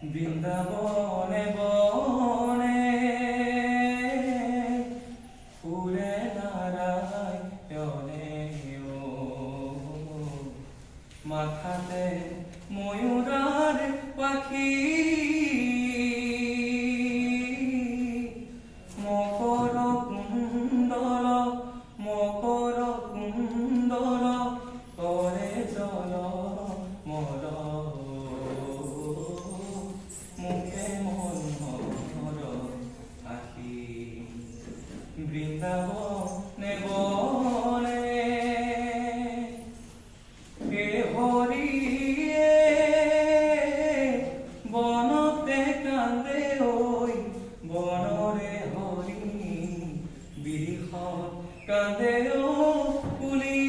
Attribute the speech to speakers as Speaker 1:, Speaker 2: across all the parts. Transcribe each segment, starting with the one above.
Speaker 1: বৃন্দাবনে বনে ফুলে নারায়ণে মাথাতে ময়ূরার পাখি মকর কুণ্ডল করে জল মল মুখে মনোহর আখি বৃন্দাবনে বনে হে হরিয়ে বনতে কান্দে ওই বনরে হরি বিরিহ কান্দে ও কুলি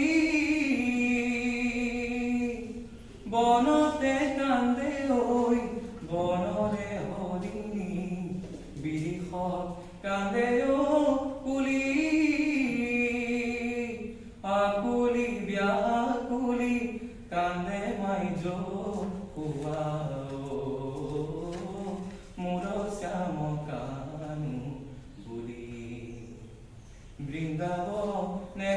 Speaker 1: বনতে কান্দে ওই বনরে হরি বিরিহ কান্দে ও কুলি আকুলি ব্যাকুলি কান্দে মাইজো কুয়াও মোর শ্যাম কানু বুলি বৃন্দাবনে